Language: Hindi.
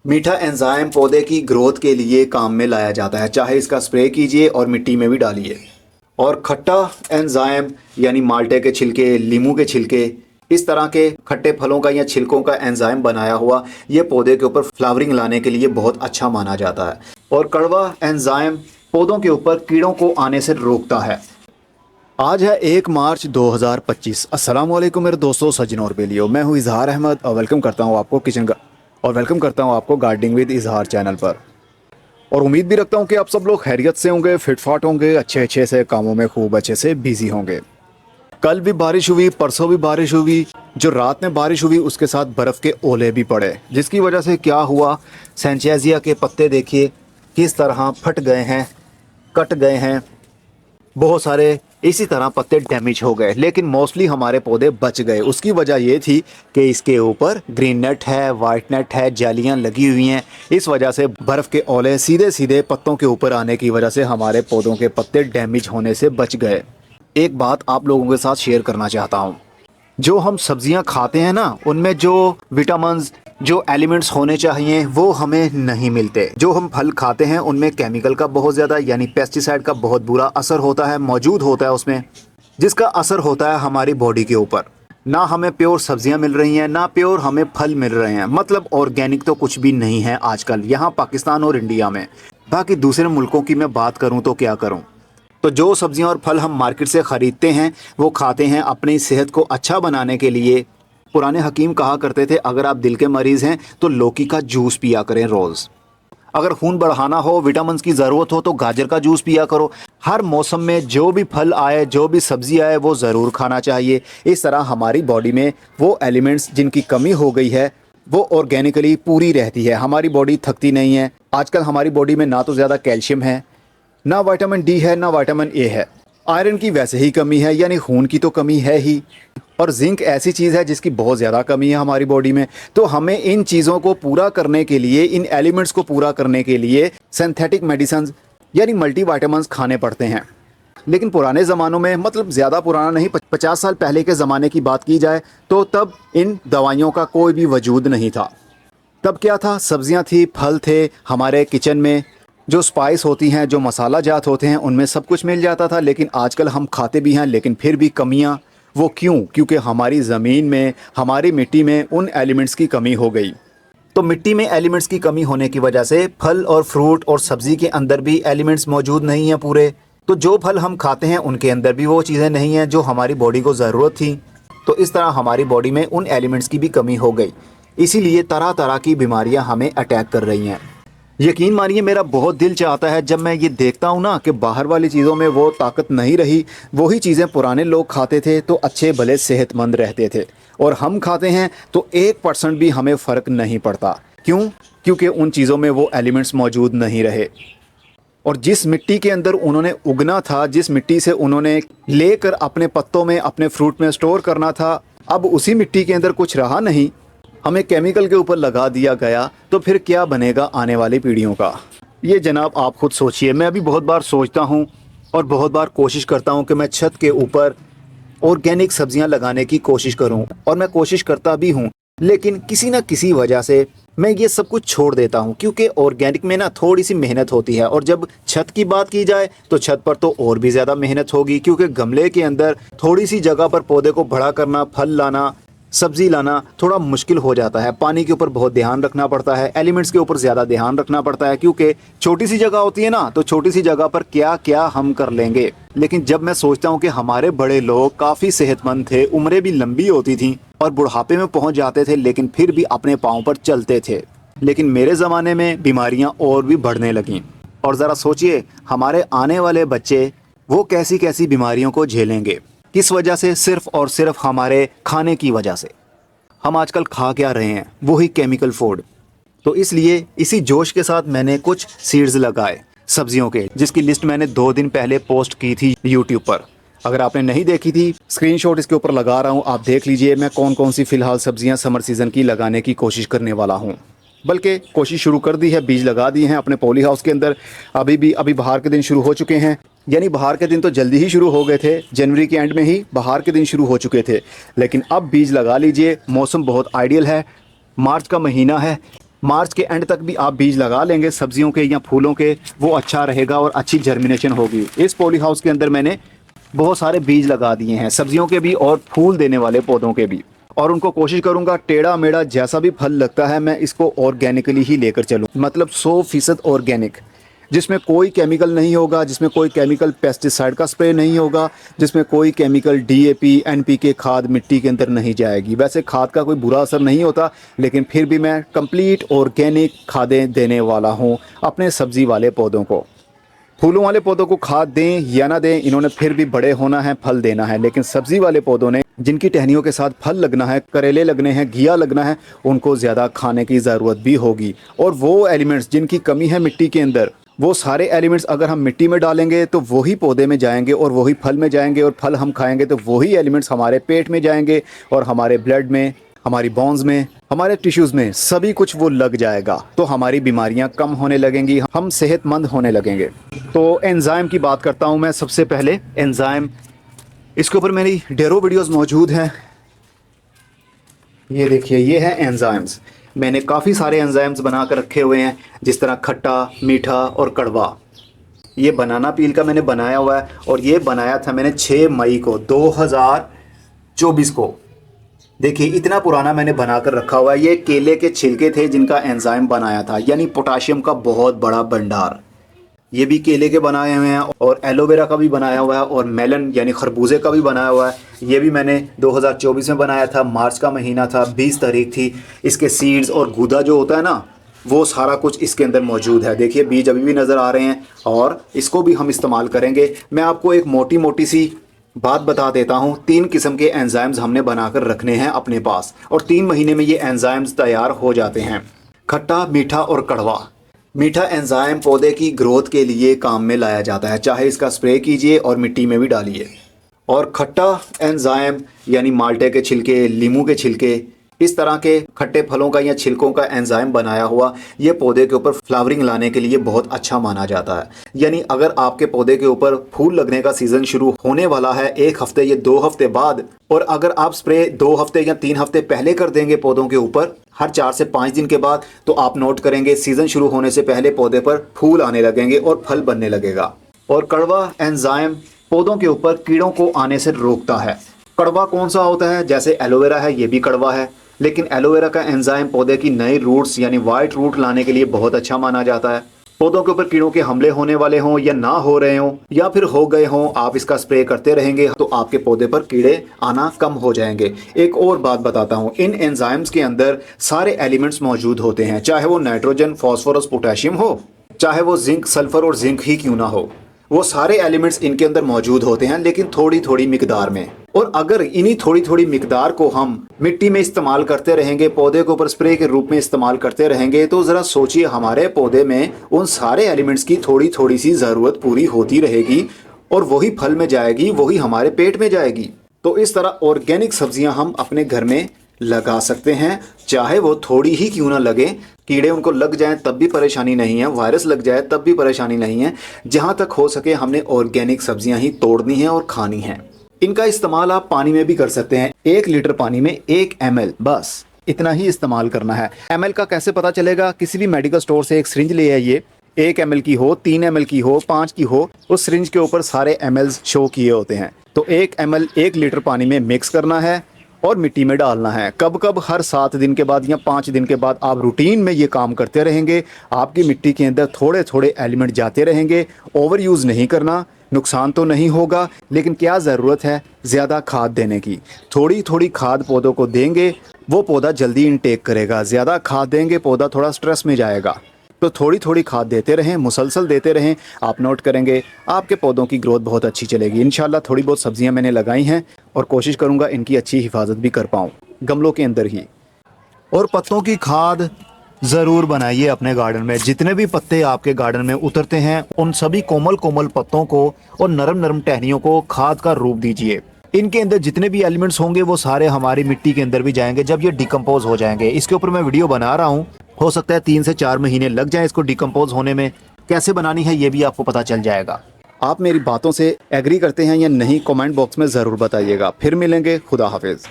मीठा एंजाइम पौधे की ग्रोथ के लिए काम में लाया जाता है, चाहे इसका स्प्रे कीजिए और मिट्टी में भी डालिए। और खट्टा एंजाइम यानी माल्टे के छिलके, लीमू के छिलके, इस तरह के खट्टे फलों का या छिलकों का एंजाइम बनाया हुआ ये पौधे के ऊपर फ्लावरिंग लाने के लिए बहुत अच्छा माना जाता है। और कड़वा एंजाइम पौधों के ऊपर कीड़ों को आने से रोकता है। आज है 1 मार्च 2025। अस्सलाम वालेकुम मेरे दोस्तों, सज्जनों और बेलियो। मैं हूँ इजहार अहमद और वेलकम करता हूँ आपको गार्डनिंग विद इजहार चैनल पर। और उम्मीद भी रखता हूँ कि आप सब लोग खैरियत से होंगे, फिटफाट होंगे, अच्छे से कामों में खूब अच्छे से बिजी होंगे। कल भी बारिश हुई, परसों भी बारिश हुई। जो रात में बारिश हुई उसके साथ बर्फ़ के ओले भी पड़े, जिसकी वजह से क्या हुआ, सैंचेजिया के पत्ते देखिए किस तरह फट गए हैं, कट गए हैं। बहुत सारे इसी तरह पत्ते डैमेज हो गए, लेकिन मोस्टली हमारे पौधे बच गए। उसकी वजह ये थी कि इसके ऊपर ग्रीन नेट है, वाइट नेट है, जालियां लगी हुई हैं। इस वजह से बर्फ़ के ओले सीधे सीधे पत्तों के ऊपर आने की वजह से हमारे पौधों के पत्ते डैमेज होने से बच गए। एक बात आप लोगों के साथ शेयर करना चाहता हूँ। जो हम सब्जियां खाते हैं ना, उनमें जो विटामिन्स, जो एलिमेंट्स होने चाहिए वो हमें नहीं मिलते। जो हम फल खाते हैं उनमें केमिकल का बहुत ज़्यादा यानी पेस्टिसाइड का बहुत बुरा असर होता है, मौजूद होता है उसमें, जिसका असर होता है हमारी बॉडी के ऊपर। ना हमें प्योर सब्जियां मिल रही हैं, ना प्योर हमें फल मिल रहे हैं। मतलब ऑर्गेनिक तो कुछ भी नहीं है आजकल यहाँ पाकिस्तान और इंडिया में। बाकी दूसरे मुल्कों की मैं बात करूँ तो क्या करूँ। तो जो सब्जियां और फल हम मार्केट से ख़रीदते हैं वो खाते हैं अपनी सेहत को अच्छा बनाने के लिए। पुराने हकीम कहा करते थे, अगर आप दिल के मरीज़ हैं तो लौकी का जूस पिया करें रोज़। अगर खून बढ़ाना हो, विटामिन्स की ज़रूरत हो तो गाजर का जूस पिया करो। हर मौसम में जो भी फल आए, जो भी सब्ज़ी आए वो ज़रूर खाना चाहिए। इस तरह हमारी बॉडी में वो एलिमेंट्स जिनकी कमी हो गई है वो ऑर्गेनिकली पूरी रहती है। हमारी बॉडी थकती नहीं है। आजकल हमारी बॉडी में ना तो ज़्यादा कैल्शियम है, ना विटामिन डी है, ना विटामिन ए है। आयरन की वैसे ही कमी है, यानी खून की तो कमी है ही। और जिंक ऐसी चीज़ है जिसकी बहुत ज़्यादा कमी है हमारी बॉडी में। तो हमें इन चीज़ों को पूरा करने के लिए, इन एलिमेंट्स को पूरा करने के लिए सिंथेटिक मेडिसिन यानी मल्टीविटामिन्स खाने पड़ते हैं। लेकिन पुराने ज़मानों में, मतलब ज़्यादा पुराना नहीं, 50 साल पहले के ज़माने की बात की जाए तो तब इन दवाइयों का कोई भी वजूद नहीं था। तब क्या था, सब्जियां थी, फल थे, हमारे किचन में जो स्पाइस होती हैं, जो मसाला जात होते हैं, उनमें सब कुछ मिल जाता था। लेकिन आजकल हम खाते भी हैं लेकिन फिर भी कमियां। वो क्यों? क्योंकि हमारी ज़मीन में, हमारी मिट्टी में उन एलिमेंट्स की कमी हो गई। तो मिट्टी में एलिमेंट्स की कमी होने की वजह से फल और फ्रूट और सब्ज़ी के अंदर भी एलिमेंट्स मौजूद नहीं हैं पूरे। तो जो फल हम खाते हैं उनके अंदर भी वो चीज़ें नहीं हैं जो हमारी बॉडी को ज़रूरत थी। तो इस तरह हमारी बॉडी में उन एलिमेंट्स की भी कमी हो गई। इसीलिए तरह तरह की बीमारियाँ हमें अटैक कर रही हैं। यकीन मानिए, मेरा बहुत दिल चाहता है जब मैं ये देखता हूँ ना कि बाहर वाली चीज़ों में वो ताकत नहीं रही। वही चीज़ें पुराने लोग खाते थे तो अच्छे भले सेहतमंद रहते थे, और हम खाते हैं तो 1% भी हमें फ़र्क नहीं पड़ता। क्यों? क्योंकि उन चीज़ों में वो एलिमेंट्स मौजूद नहीं रहे। और जिस मिट्टी के अंदर उन्होंने उगना था, जिस मिट्टी से उन्होंने लेकर अपने पत्तों में, अपने फ्रूट में स्टोर करना था, अब उसी मिट्टी के अंदर कुछ रहा नहीं। हमें केमिकल के ऊपर लगा दिया गया, तो फिर क्या बनेगा आने वाली पीढ़ियों का। ये जनाब आप खुद सोचिए। मैं अभी बहुत बार सोचता हूँ और बहुत बार कोशिश करता हूँ कि मैं छत के ऊपर ऑर्गेनिक सब्जियाँ लगाने की कोशिश करूँ, और मैं कोशिश करता भी हूँ, लेकिन किसी न किसी वजह से मैं ये सब कुछ छोड़ देता हूँ। क्योंकि ऑर्गेनिक में ना थोड़ी सी मेहनत होती है, और जब छत की बात की जाए तो छत पर तो और भी ज़्यादा मेहनत होगी। क्योंकि गमले के अंदर थोड़ी सी जगह पर पौधे को बड़ा करना, फल लाना, सब्जी लाना थोड़ा मुश्किल हो जाता है। पानी के ऊपर बहुत ध्यान रखना पड़ता है, एलिमेंट्स के ऊपर ज़्यादा ध्यान रखना पड़ता है। क्योंकि छोटी सी जगह होती है ना, तो छोटी सी जगह पर क्या क्या हम कर लेंगे। लेकिन जब मैं सोचता हूँ कि हमारे बड़े लोग काफ़ी सेहतमंद थे, उम्रें भी लंबी होती थीं और बुढ़ापे में पहुँच जाते थे, लेकिन फिर भी अपने पाँव पर चलते थे। लेकिन मेरे ज़माने में बीमारियाँ और भी बढ़ने लगीं। और ज़रा सोचिए, हमारे आने वाले बच्चे वो कैसी कैसी बीमारियों को झेलेंगे। किस वजह से? सिर्फ़ और सिर्फ हमारे खाने की वजह से। हम आजकल खा क्या रहे हैं? वही केमिकल फूड। तो इसलिए इसी जोश के साथ मैंने कुछ सीड्स लगाए सब्जियों के, जिसकी लिस्ट मैंने 2 दिन पहले पोस्ट की थी यूट्यूब पर। अगर आपने नहीं देखी थी, स्क्रीनशॉट इसके ऊपर लगा रहा हूँ, आप देख लीजिए मैं कौन कौन सी फ़िलहाल सब्जियाँ समर सीज़न की लगाने की कोशिश करने वाला हूँ। बल्कि कोशिश शुरू कर दी है, बीज लगा दिए हैं अपने पॉली हाउस के अंदर। अभी बाहर के दिन शुरू हो चुके हैं। यानी बाहर के दिन तो जल्दी ही शुरू हो गए थे, जनवरी के एंड में ही बाहर के दिन शुरू हो चुके थे। लेकिन अब बीज लगा लीजिए, मौसम बहुत आइडियल है, मार्च का महीना है। मार्च के एंड तक भी आप बीज लगा लेंगे सब्जियों के या फूलों के, वो अच्छा रहेगा और अच्छी जर्मिनेशन होगी। इस पॉली हाउस के अंदर मैंने बहुत सारे बीज लगा दिए हैं, सब्जियों के भी और फूल देने वाले पौधों के भी, और उनको कोशिश करूंगा टेढ़ा मेढ़ा जैसा भी फल लगता है मैं इसको ऑर्गेनिकली ही लेकर चलूँ, मतलब 100% ऑर्गेनिक, जिसमें कोई केमिकल नहीं होगा, जिसमें कोई केमिकल पेस्टिसाइड का स्प्रे नहीं होगा, जिसमें कोई केमिकल डीएपी एनपीके खाद मिट्टी के अंदर नहीं जाएगी। वैसे खाद का कोई बुरा असर नहीं होता, लेकिन फिर भी मैं कंप्लीट ऑर्गेनिक खादें देने वाला हूँ अपने सब्ज़ी वाले पौधों को। फूलों वाले पौधों को खाद दें या ना दें, इन्होंने फिर भी बड़े होना है, फल देना है, लेकिन सब्ज़ी वाले पौधों ने जिनकी टहनियों के साथ फल लगना है, करेले लगने हैं, घिया लगना है, उनको ज़्यादा खाने की ज़रूरत भी होगी। और वो एलिमेंट्स जिनकी कमी है मिट्टी के अंदर, वो सारे एलिमेंट्स अगर हम मिट्टी में डालेंगे तो वही पौधे में जाएंगे और वही फल में जाएंगे, और फल हम खाएंगे तो वही एलिमेंट्स हमारे पेट में जाएंगे और हमारे ब्लड में, हमारी बोन्स में, हमारे टिश्यूज़ में, सभी कुछ वो लग जाएगा। तो हमारी बीमारियां कम होने लगेंगी, हम सेहतमंद होने लगेंगे। तो एंजाइम की बात करता हूं मैं सबसे पहले। एंजाइम, इसके ऊपर मेरी ढेरों वीडियोस मौजूद हैं। ये देखिए, ये है एंजाइम्स। मैंने काफ़ी सारे एंजाइम्स बना कर रखे हुए हैं, जिस तरह खट्टा, मीठा और कड़वा। ये बनाना पील का मैंने बनाया हुआ है, और ये बनाया था मैंने 6 मई को 2024 को। देखिए इतना पुराना मैंने बना कर रखा हुआ है। ये केले के छिलके थे जिनका एंजाइम बनाया था, यानी पोटाशियम का बहुत बड़ा भंडार। ये भी केले के बनाए हुए हैं, और एलोवेरा का भी बनाया हुआ है, और मेलन यानी खरबूजे का भी बनाया हुआ है। ये भी मैंने 2024 में बनाया था, मार्च का महीना था, 20 तारीख थी। इसके सीड्स और गूदा जो होता है ना, वो सारा कुछ इसके अंदर मौजूद है। देखिए बीज अभी भी नज़र आ रहे हैं, और इसको भी हम इस्तेमाल करेंगे। मैं आपको एक मोटी मोटी सी बात बता देता हूँ। 3 किस्म के एंजाइम्स हमने बनाकर रखने हैं अपने पास, और 3 महीने में ये एंजाइम्स तैयार हो जाते हैं। खट्टा, मीठा और कड़वा। मीठा एंजाइम पौधे की ग्रोथ के लिए काम में लाया जाता है, चाहे इसका स्प्रे कीजिए और मिट्टी में भी डालिए। और खट्टा एंजाइम यानी माल्टे के छिलके, लीमू के छिलके, इस तरह के खट्टे फलों का या छिलकों का एंजाइम बनाया हुआ, ये पौधे के ऊपर फ्लावरिंग लाने के लिए बहुत अच्छा माना जाता है। यानी अगर आपके पौधे के ऊपर फूल लगने का सीजन शुरू होने वाला है 1 हफ्ते या 2 हफ्ते बाद, और अगर आप स्प्रे 2 हफ्ते या 3 हफ्ते पहले कर देंगे पौधों के ऊपर, हर 4 से 5 दिन के बाद, तो आप नोट करेंगे सीजन शुरू होने से पहले पौधे पर फूल आने लगेंगे और फल बनने लगेगा। और कड़वा एंजाइम पौधों के ऊपर कीड़ों को आने से रोकता है। कड़वा कौन सा होता है? जैसे एलोवेरा है, ये भी कड़वा है, लेकिन एलोवेरा का एंजाइम पौधे की नई रूट्स यानी वाइट रूट लाने के लिए बहुत अच्छा माना जाता है। पौधों के ऊपर कीड़ों के हमले होने वाले हों या ना हो रहे हों या फिर हो गए हों, आप इसका स्प्रे करते रहेंगे तो आपके पौधे पर कीड़े आना कम हो जाएंगे। एक और बात बताता हूँ, इन एंजाइम्स के अंदर सारे एलिमेंट्स मौजूद होते हैं, चाहे वो नाइट्रोजन, फॉस्फोरस, पोटेशियम हो, चाहे वो जिंक, सल्फर और जिंक ही क्यों ना हो, वो सारे एलिमेंट्स इनके अंदर मौजूद होते हैं, लेकिन थोड़ी थोड़ी मिकदार में। और अगर इन्हीं थोड़ी थोड़ी मिकदार को हम मिट्टी में इस्तेमाल करते रहेंगे, पौधे के ऊपर स्प्रे के रूप में इस्तेमाल करते रहेंगे, तो ज़रा सोचिए हमारे पौधे में उन सारे एलिमेंट्स की थोड़ी थोड़ी सी ज़रूरत पूरी होती रहेगी, और वही फल में जाएगी, वही हमारे पेट में जाएगी। तो इस तरह ऑर्गेनिक सब्जियां हम अपने घर में लगा सकते हैं, चाहे वो थोड़ी ही क्यों ना लगे। कीड़े उनको लग जाएं तब भी परेशानी नहीं है, वायरस लग जाए तब भी परेशानी नहीं है। जहाँ तक हो सके हमने ऑर्गेनिक सब्जियां ही तोड़नी है और खानी है। इनका इस्तेमाल आप पानी में भी कर सकते हैं। 1 लीटर पानी में 1 ml, बस इतना ही इस्तेमाल करना है। ml का कैसे पता चलेगा? किसी भी मेडिकल स्टोर से एक सिरिंज ले आइए, 1 ml की हो, 3 ml की हो, 5 की हो, उस सिरिंज के ऊपर सारे ml शो किए होते हैं। तो 1 ml 1 लीटर पानी में मिक्स करना है और मिट्टी में डालना है। कब कब? हर 7 दिन के बाद या 5 दिन के बाद आप रूटीन में ये काम करते रहेंगे, आपकी मिट्टी के अंदर थोड़े थोड़े एलिमेंट जाते रहेंगे। ओवर यूज़ नहीं करना, नुकसान तो नहीं होगा, लेकिन क्या ज़रूरत है ज़्यादा खाद देने की। थोड़ी थोड़ी खाद पौधों को देंगे, वो पौधा जल्दी इनटेक करेगा। ज़्यादा खाद देंगे, पौधा थोड़ा स्ट्रेस में जाएगा। तो थोड़ी थोड़ी खाद देते रहें, मुसलसल देते रहें, आप नोट करेंगे आपके पौधों की ग्रोथ बहुत अच्छी चलेगी। इंशाल्लाह थोड़ी बहुत सब्जियां मैंने लगाई हैं और कोशिश करूंगा इनकी अच्छी हिफाजत भी कर पाऊँ गमलों के अंदर ही। और पत्तों की खाद ज़रूर बनाइए अपने गार्डन में। जितने भी पत्ते आपके गार्डन में उतरते हैं, उन सभी कोमल कोमल पत्तों को और नरम नरम टहनियों को खाद का रूप दीजिए। इनके अंदर जितने भी एलिमेंट्स होंगे वो सारे हमारी मिट्टी के अंदर भी जाएंगे जब ये डिकम्पोज हो जाएंगे। इसके ऊपर मैं वीडियो बना रहा हूँ, हो सकता है 3 से 4 महीने लग जाएं इसको डिकम्पोज होने में। कैसे बनानी है ये भी आपको पता चल जाएगा। आप मेरी बातों से एग्री करते हैं या नहीं, कमेंट बॉक्स में ज़रूर बताइएगा। फिर मिलेंगे, खुदा हाफिज़।